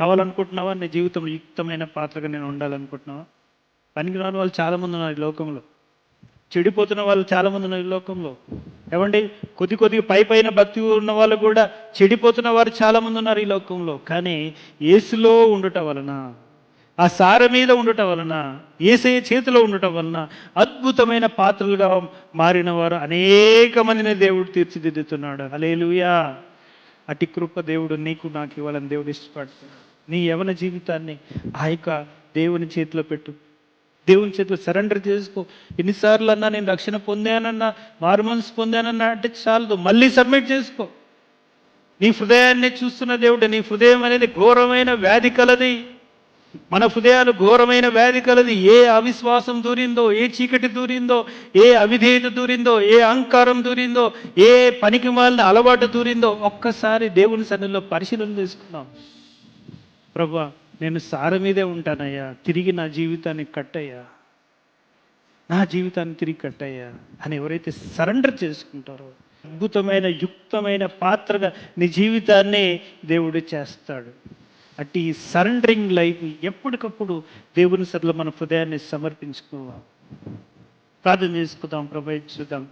కావాలనుకుంటున్నావా? నీ జీవితంలో యుక్తమైన పాత్రగా నేను ఉండాలనుకుంటున్నావా? పనికిరాని వాళ్ళు చాలామంది ఉన్నారు ఈ లోకంలో. చెడిపోతున్న వాళ్ళు చాలామంది ఉన్నారు ఈ లోకంలో. ఏమండి, కొద్దిగా పైన భక్తి ఉన్న వాళ్ళు కూడా చెడిపోతున్న వారు చాలామంది ఉన్నారు ఈ లోకంలో. కానీ యేసులో ఉండుట వలన, ఆ సార మీద ఉండటం వలన, యేసయ్య చేతిలో ఉండటం వలన అద్భుతమైన పాత్రలుగా మారిన వారు అనేక మందిని దేవుడు తీర్చిదిద్దుతున్నాడు. హల్లెలూయా. అతి కృప దేవుడు నీకు నాకు ఇవ్వాలని దేవుడు ఇష్టపడుతున్నాడు. నీ యవన జీవితాన్ని ఆ యొక్క దేవుని చేతిలో పెట్టు. దేవుని చేతిలో సరెండర్ చేసుకో. ఎన్నిసార్లు అన్నా నేను రక్షణ పొందానన్నా, మారు మనసు పొందానన్నా అంటే చాలదు, మళ్ళీ సబ్మిట్ చేసుకో. నీ హృదయాన్ని చూస్తున్న దేవుడు. నీ హృదయం అనేది ఘోరమైన వ్యాధి కలది. మన హృదయాలు ఘోరమైన వ్యాధి కలది. ఏ అవిశ్వాసం దూరిందో, ఏ చీకటి దూరిందో, ఏ అవిధేయత దూరిందో, ఏ అహంకారం దూరిందో, ఏ పనికి మాలిన అలవాటు దూరిందో ఒక్కసారి దేవుని సన్నిధిలో పరిశీలన చేసుకుందాం. ప్రభువా, నేను సార మీదే ఉంటానయ్యా, తిరిగి నా జీవితాన్ని కట్టయ్యా, నా జీవితాన్ని తిరిగి కట్టయ్యా అని ఎవరైతే సరెండర్ చేసుకుంటారో అద్భుతమైన యుక్తమైన పాత్రగా నీ జీవితాన్ని దేవుడు చేస్తాడు. అట్టి సరెండరింగ్ లైఫ్ ఎప్పటికప్పుడు దేవుని సన్నిధిలో మన హృదయాన్ని సమర్పించుకోవాలి. ప్రార్థన చేసుకుందాం. ప్రభు చూద్దాం.